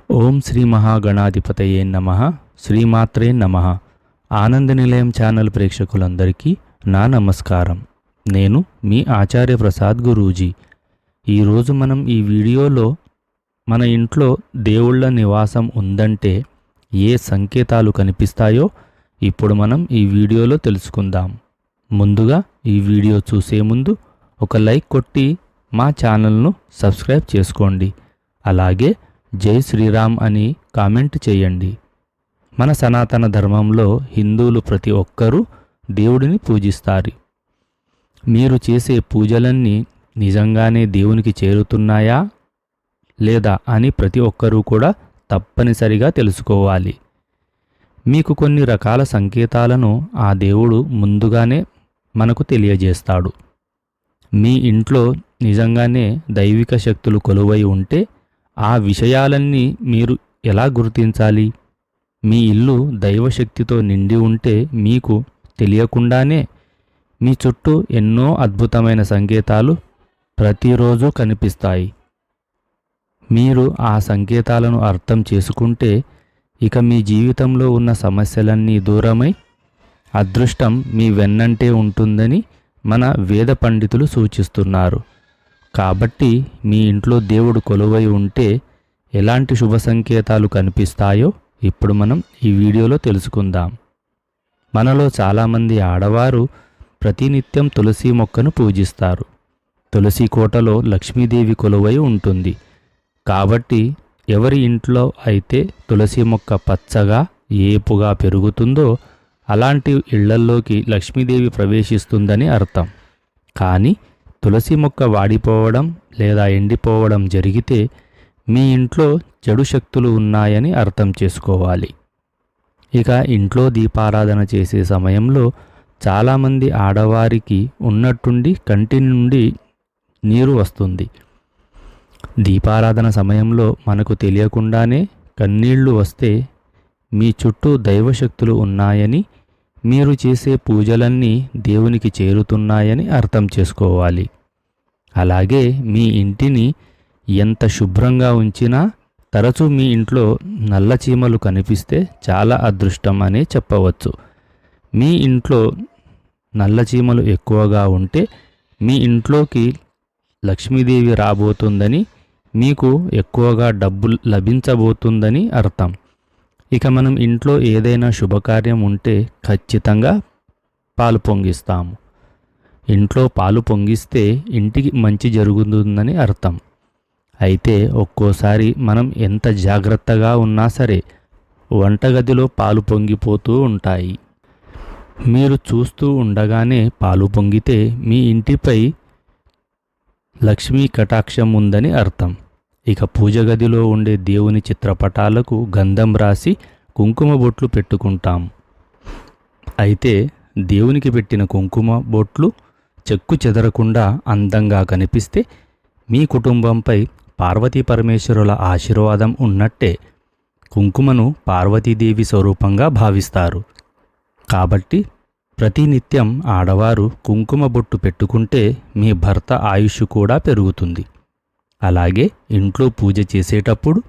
ఓం శ్రీ మహాగణాధిపతయే నమః. శ్రీమాత్రే నమః. ఆనంద నిలయం ఛానల్ ప్రేక్షకులందరికీ నా నమస్కారం. నేను మీ ఆచార్య ప్రసాద్ గురూజీ. ఈరోజు మనం ఈ వీడియోలో మన ఇంట్లో దేవుళ్ళ నివాసం ఉందంటే ఏ సంకేతాలు కనిపిస్తాయో ఇప్పుడు మనం ఈ వీడియోలో తెలుసుకుందాం. ముందుగా ఈ వీడియో చూసే ముందు ఒక లైక్ కొట్టి మా ఛానల్ను సబ్స్క్రైబ్ చేసుకోండి. అలాగే జై శ్రీరామ్ అని కామెంట్ చేయండి. మన సనాతన ధర్మంలో హిందువులు ప్రతి ఒక్కరూ దేవుడిని పూజిస్తారు. మీరు చేసే పూజలన్నీ నిజంగానే దేవునికి చేరుతున్నాయా లేదా అని ప్రతి ఒక్కరూ కూడా తప్పనిసరిగా తెలుసుకోవాలి. మీకు కొన్ని రకాల సంకేతాలను ఆ దేవుడు ముందుగానే మనకు తెలియజేస్తాడు. మీ ఇంట్లో నిజంగానే దైవిక శక్తులు కొలువై ఉంటే ఆ విషయాలన్నీ మీరు ఎలా గుర్తించాలి? మీ ఇల్లు దైవశక్తితో నిండి ఉంటే మీకు తెలియకుండానే మీ చుట్టూ ఎన్నో అద్భుతమైన సంకేతాలు ప్రతిరోజు కనిపిస్తాయి. మీరు ఆ సంకేతాలను అర్థం చేసుకుంటే ఇక మీ జీవితంలో ఉన్న సమస్యలన్నీ దూరమై అదృష్టం మీ వెన్నంటే ఉంటుందని మన వేద పండితులు సూచిస్తున్నారు. కాబట్టి మీ ఇంట్లో దేవుడు కొలువై ఉంటే ఎలాంటి శుభ సంకేతాలు కనిపిస్తాయో ఇప్పుడు మనం ఈ వీడియోలో తెలుసుకుందాం. మనలో చాలామంది ఆడవారు ప్రతినిత్యం తులసి మొక్కను పూజిస్తారు. తులసి కోటలో లక్ష్మీదేవి కొలువై ఉంటుంది. కాబట్టి ఎవరి ఇంట్లో అయితే తులసి మొక్క పచ్చగా ఏపుగా పెరుగుతుందో అలాంటి ఇళ్లల్లోకి లక్ష్మీదేవి ప్రవేశిస్తుందని అర్థం. కానీ తులసి మొక్క వాడిపోవడం లేదా ఎండిపోవడం జరిగితే మీ ఇంట్లో చెడు శక్తులు ఉన్నాయని అర్థం చేసుకోవాలి. ఇక ఇంట్లో దీపారాధన చేసే సమయంలో చాలామంది ఆడవారికి ఉన్నట్టుండి కంటి నుండి నీరు వస్తుంది. దీపారాధన సమయంలో మనకు తెలియకుండానే కన్నీళ్లు వస్తే మీ చుట్టూ దైవశక్తులు ఉన్నాయని, మీరు చేసే పూజలన్నీ దేవునికి చేరుతున్నాయని అర్థం చేసుకోవాలి. అలాగే మీ ఇంటిని ఎంత శుభ్రంగా ఉంచినా తరచూ మీ ఇంట్లో నల్ల చీమలు కనిపిస్తే చాలా అదృష్టం అనే చెప్పవచ్చు. మీ ఇంట్లో నల్ల చీమలు ఎక్కువగా ఉంటే మీ ఇంట్లోకి లక్ష్మీదేవి రాబోతుందని, మీకు ఎక్కువగా డబ్బు లభించబోతుందని అర్థం. ఇక మనం ఇంట్లో ఏదైనా శుభకార్యం ఉంటే ఖచ్చితంగా పాలు పొంగిస్తాము. ఇంట్లో పాలు పొంగిస్తే ఇంటికి మంచి జరుగుతుందని అర్థం. అయితే ఒక్కోసారి మనం ఎంత జాగ్రత్తగా ఉన్నా సరే వంటగదిలో పాలు పొంగిపోతూ ఉంటాయి. మీరు చూస్తూ ఉండగానే పాలు పొంగితే మీ ఇంటిపై లక్ష్మీ కటాక్షం ఉందని అర్థం. ఇక పూజ గదిలో ఉండే దేవుని చిత్రపటాలకు గంధం రాసి కుంకుమ బొట్లు పెట్టుకుంటాం. అయితే దేవునికి పెట్టిన కుంకుమ బొట్లు చెక్కు చెదరకుండా అందంగా కనిపిస్తే మీ కుటుంబంపై పార్వతీ పరమేశ్వరుల ఆశీర్వాదం ఉన్నట్టే. కుంకుమను పార్వతీదేవి స్వరూపంగా భావిస్తారు. కాబట్టి ప్రతినిత్యం ఆడవారు కుంకుమ బొట్టు పెట్టుకుంటే మీ భర్త ఆయుష్ కూడా పెరుగుతుంది. అలాగే ఇంట్లో పూజ చేసేటప్పుడు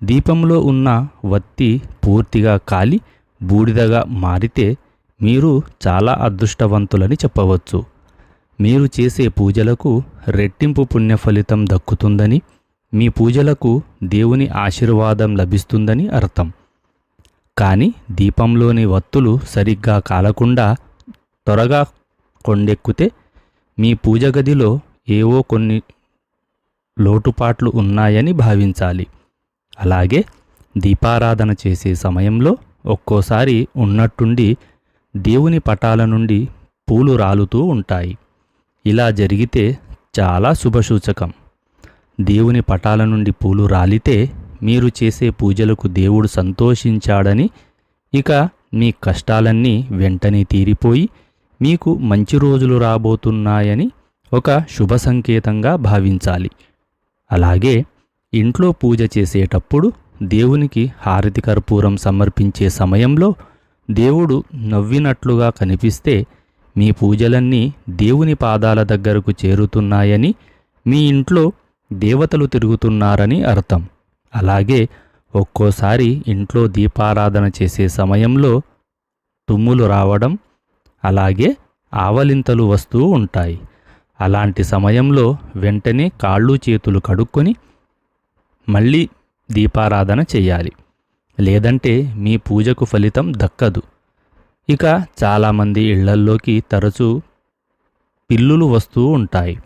దీపంలో ఉన్న వత్తి పూర్తిగా కాలి బూడిదగా మారితే మీరు చాలా అదృష్టవంతులని చెప్పవచ్చు. మీరు చేసే పూజలకు రెట్టింపు పుణ్య ఫలితం దక్కుతుందని, మీ పూజలకు దేవుని ఆశీర్వాదం లభిస్తుందని అర్థం. కానీ దీపంలోని వత్తులు సరిగ్గా కాలకుండా త్వరగా కొండెక్కితే మీ పూజ గదిలో ఏవో కొన్ని లోటుపాట్లు ఉన్నాయని భావించాలి. అలాగే దీపారాధన చేసే సమయంలో ఒక్కోసారి ఉన్నట్టుండి దేవుని పటాల నుండి పూలు రాలుతూ ఉంటాయి. ఇలా జరిగితే చాలా శుభసూచకం. దేవుని పటాల నుండి పూలు రాలితే మీరు చేసే పూజలకు దేవుడు సంతోషించాడని, ఇక మీ కష్టాలన్నీ వెంటనే తీరిపోయి మీకు మంచి రోజులు రాబోతున్నాయని ఒక శుభ సంకేతంగా భావించాలి. అలాగే ఇంట్లో పూజ చేసేటప్పుడు దేవునికి హారతి కర్పూరం సమర్పించే సమయంలో దేవుడు నవ్వినట్లుగా కనిపిస్తే మీ పూజలన్నీ దేవుని పాదాల దగ్గరకు చేరుతున్నాయని, మీ ఇంట్లో దేవతలు తిరుగుతున్నారని అర్థం. అలాగే ఒక్కోసారి ఇంట్లో దీపారాధన చేసే సమయంలో తుమ్ములు రావడం, అలాగే ఆవలింతలు వస్తూ ఉంటాయి. అలాంటి సమయంలో వెంటనే కాళ్ళు చేతులు కడుక్కొని మళ్ళీ దీపారాధన చేయాలి. లేదంటే మీ పూజకు ఫలితం దక్కదు. ఇక చాలామంది ఇళ్లల్లోకి తరచూ పిల్లులు వస్తూ ఉంటాయి.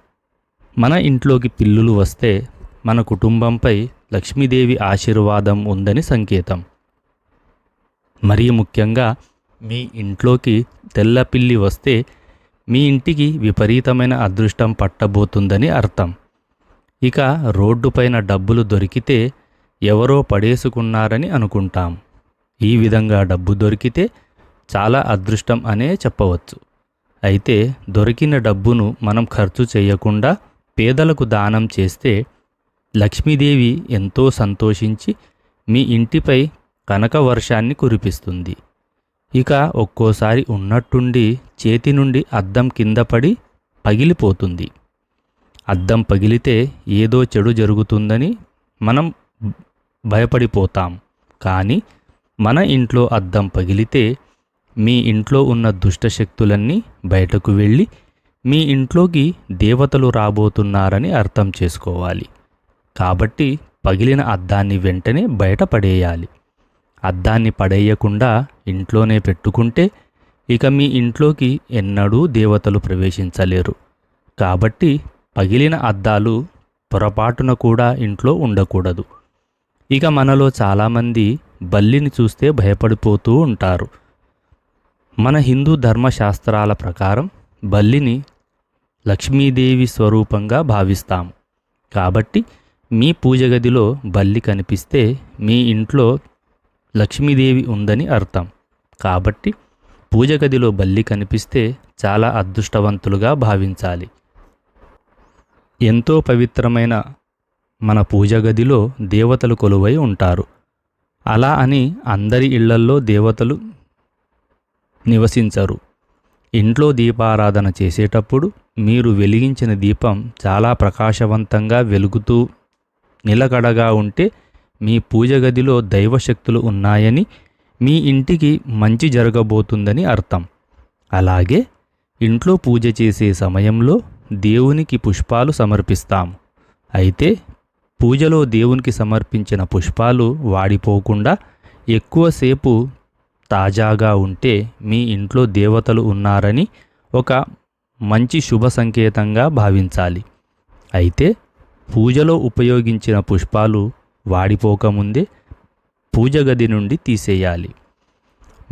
మన ఇంట్లోకి పిల్లులు వస్తే మన కుటుంబంపై లక్ష్మీదేవి ఆశీర్వాదం ఉందని సంకేతం. మరీ ముఖ్యంగా మీ ఇంట్లోకి తెల్ల పిల్లి వస్తే మీ ఇంటికి విపరీతమైన అదృష్టం పట్టబోతుందని అర్థం. ఇక రోడ్డుపైన డబ్బులు దొరికితే ఎవరో పడేసుకున్నారని అనుకుంటాం. ఈ విధంగా డబ్బు దొరికితే చాలా అదృష్టం అనే చెప్పవచ్చు. అయితే దొరికిన డబ్బును మనం ఖర్చు చేయకుండా పేదలకు దానం చేస్తే లక్ష్మీదేవి ఎంతో సంతోషించి మీ ఇంటిపై కనక వర్షాన్ని కురిపిస్తుంది. ఇక ఒక్కోసారి ఉన్నట్టుండి చేతి నుండి అద్దం కింద పడి పగిలిపోతుంది. అద్దం పగిలితే ఏదో చెడు జరుగుతుందని మనం భయపడిపోతాం. కానీ మన ఇంట్లో అద్దం పగిలితే మీ ఇంట్లో ఉన్న దుష్టశక్తులన్నీ బయటకు వెళ్ళి మీ ఇంట్లోకి దేవతలు రాబోతున్నారని అర్థం చేసుకోవాలి. కాబట్టి పగిలిన అద్దాన్ని వెంటనే బయట పడేయాలి. అద్దాన్ని పడేయకుండా ఇంట్లోనే పెట్టుకుంటే ఇక మీ ఇంట్లోకి ఎన్నడూ దేవతలు ప్రవేశించలేరు. కాబట్టి పగిలిన అద్దాలు పొరపాటున కూడా ఇంట్లో ఉండకూడదు. ఇక మనలో చాలామంది బల్లిని చూస్తే భయపడిపోతూ ఉంటారు. మన హిందూ ధర్మశాస్త్రాల ప్రకారం బల్లిని లక్ష్మీదేవి స్వరూపంగా భావిస్తాం. కాబట్టి మీ పూజ గదిలో బల్లి కనిపిస్తే మీ ఇంట్లో లక్ష్మీదేవి ఉందని అర్థం. కాబట్టి పూజ గదిలో బల్లి కనిపిస్తే చాలా అదృష్టవంతులుగా భావించాలి. ఎంతో పవిత్రమైన మన పూజ గదిలో దేవతలు కొలువై ఉంటారు. అలా అని అందరి ఇళ్లల్లో దేవతలు నివసించరు. ఇంట్లో దీపారాధన చేసేటప్పుడు మీరు వెలిగించిన దీపం చాలా ప్రకాశవంతంగా వెలుగుతూ నిలకడగా ఉంటే మీ పూజ గదిలో దైవశక్తులు ఉన్నాయని, మీ ఇంటికి మంచి జరగబోతుందని అర్థం. అలాగే ఇంట్లో పూజ చేసే సమయంలో దేవునికి పుష్పాలు సమర్పిస్తాం. అయితే పూజలో దేవునికి సమర్పించిన పుష్పాలు వాడిపోకుండా ఎక్కువసేపు తాజాగా ఉంటే మీ ఇంట్లో దేవతలు ఉన్నారని ఒక మంచి శుభ సంకేతంగా భావించాలి. అయితే పూజలో ఉపయోగించిన పుష్పాలు వాడిపోకముందే పూజ గది నుండి తీసేయాలి.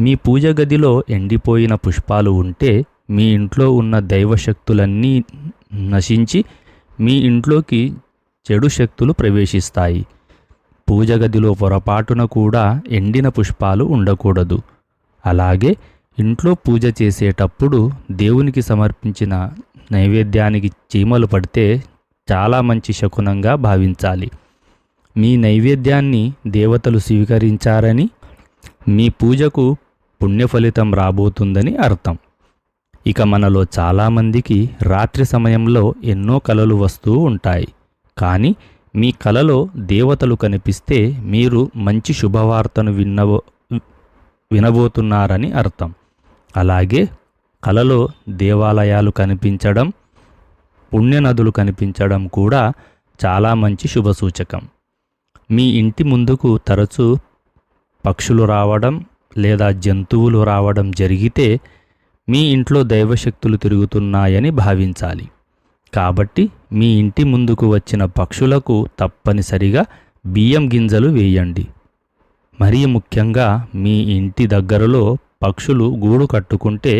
మీ పూజ గదిలో ఎండిపోయిన పుష్పాలు ఉంటే మీ ఇంట్లో ఉన్న దైవశక్తులన్నీ నశించి మీ ఇంట్లోకి చెడు శక్తులు ప్రవేశిస్తాయి. పూజ గదిలో పొరపాటున కూడా ఎండిన పుష్పాలు ఉండకూడదు. అలాగే ఇంట్లో పూజ చేసేటప్పుడు దేవునికి సమర్పించిన నైవేద్యానికి చీమలు పడితే చాలా మంచి శకునంగా భావించాలి. మీ నైవేద్యాన్ని దేవతలు స్వీకరించారని, మీ పూజకు పుణ్యఫలితం రాబోతుందని అర్థం. ఇక మనలో చాలామందికి రాత్రి సమయంలో ఎన్నో కలలు వస్తూ ఉంటాయి. కానీ మీ కలలో దేవతలు కనిపిస్తే మీరు మంచి శుభవార్తను వినబోతున్నారని అర్థం. అలాగే కలలో దేవాలయాలు కనిపించడం, పుణ్యనదులు కనిపించడం కూడా చాలా మంచి శుభసూచకం. మీ ఇంటి ముందుకు తరచూ పక్షులు రావడం లేదా జంతువులు రావడం జరిగితే మీ ఇంట్లో దైవశక్తులు తిరుగుతున్నాయని భావించాలి. కాబట్టి మీ ఇంటి ముందుకు వచ్చిన పక్షులకు తప్పనిసరిగా బియ్యం గింజలు వేయండి. మరీ ముఖ్యంగా మీ ఇంటి దగ్గరలో పక్షులు గూడు కట్టుకుంటే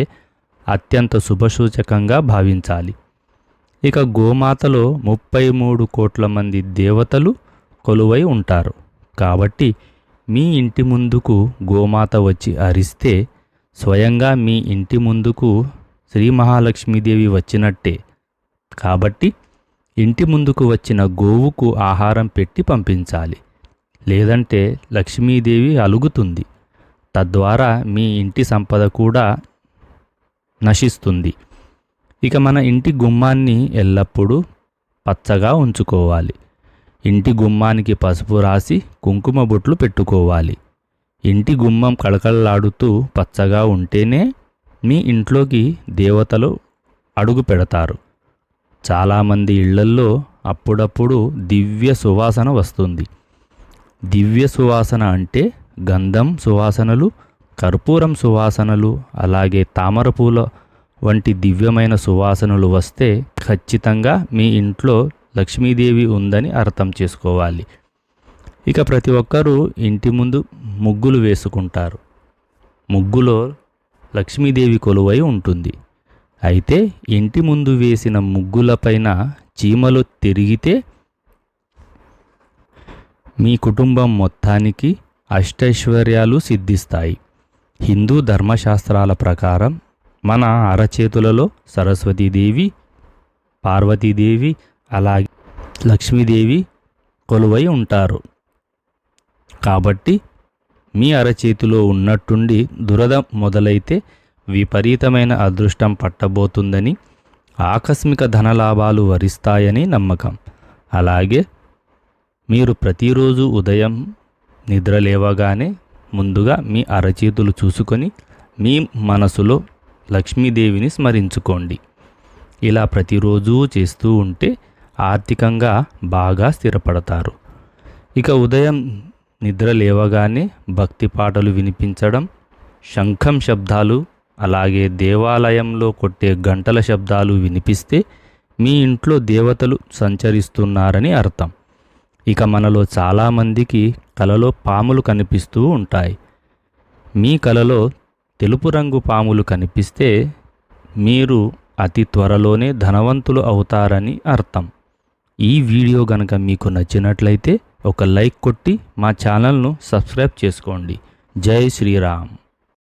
అత్యంత శుభసూచకంగా భావించాలి. ఇక గోమాతలో 33 కోట్ల మంది దేవతలు కొలువై ఉంటారు. కాబట్టి మీ ఇంటి ముందుకు గోమాత వచ్చి అరిస్తే స్వయంగా మీ ఇంటి ముందుకు శ్రీ మహాలక్ష్మీదేవి వచ్చినట్టే. కాబట్టి ఇంటి ముందుకు వచ్చిన గోవుకు ఆహారం పెట్టి పంపించాలి. లేదంటే లక్ష్మీదేవి అలుగుతుంది. తద్వారా మీ ఇంటి సంపద కూడా నశిస్తుంది. ఇక మన ఇంటి గుమ్మాన్ని ఎల్లప్పుడూ పచ్చగా ఉంచుకోవాలి. ఇంటి గుమ్మానికి పసుపు రాసి కుంకుమ బొట్లు పెట్టుకోవాలి. ఇంటి గుమ్మం కళకళలాడుతూ పచ్చగా ఉంటేనే మీ ఇంట్లోకి దేవతలు అడుగు పెడతారు. చాలామంది ఇళ్లల్లో అప్పుడప్పుడు దివ్య సువాసన వస్తుంది. దివ్య సువాసన అంటే గంధం సువాసనలు, కర్పూరం సువాసనలు, అలాగే తామరపూల వంటి దివ్యమైన సువాసనలు వస్తే ఖచ్చితంగా మీ ఇంట్లో లక్ష్మీదేవి ఉందని అర్థం చేసుకోవాలి. ఇక ప్రతి ఒక్కరూ ఇంటి ముందు ముగ్గులు వేసుకుంటారు. ముగ్గులో లక్ష్మీదేవి కొలువై ఉంటుంది. అయితే ఇంటి ముందు వేసిన ముగ్గులపైన చీమలు తిరిగితే మీ కుటుంబం మొత్తానికి అష్టైశ్వర్యాలు సిద్ధిస్తాయి. హిందూ ధర్మశాస్త్రాల ప్రకారం మన అరచేతులలో సరస్వతీదేవి, పార్వతీదేవి, అలాగే లక్ష్మీదేవి కొలువై ఉంటారు. కాబట్టి మీ అరచేతిలో ఉన్నట్టుండి దురద మొదలైతే విపరీతమైన అదృష్టం పట్టబోతుందని, ఆకస్మిక ధనలాభాలు వరిస్తాయని నమ్మకం. అలాగే మీరు ప్రతిరోజు ఉదయం నిద్ర లేవగానే ముందుగా మీ అరచేతులు చూసుకొని మీ మనసులో లక్ష్మీదేవిని స్మరించుకోండి. ఇలా ప్రతిరోజు చేస్తూ ఉంటే ఆర్థికంగా బాగా స్థిరపడతారు. ఇక ఉదయం నిద్ర లేవగానే భక్తి పాటలు వినిపించడం, శంఖం శబ్దాలు, అలాగే దేవాలయంలో కొట్టే గంటల శబ్దాలు వినిపిస్తే మీ ఇంట్లో దేవతలు సంచరిస్తున్నారని అర్థం. ఇక మనలో చాలామందికి కలలో పాములు కనిపిస్తూ ఉంటాయి. మీ కలలో తెలుపు రంగు పాములు కనిపిస్తే మీరు అతి త్వరలోనే ధనవంతులు అవుతారని అర్థం. ఈ వీడియో గనక మీకు నచ్చినట్లయితే ఒక లైక్ కొట్టి మా ఛానల్ను సబ్స్క్రైబ్ చేసుకోండి. జై శ్రీరామ్.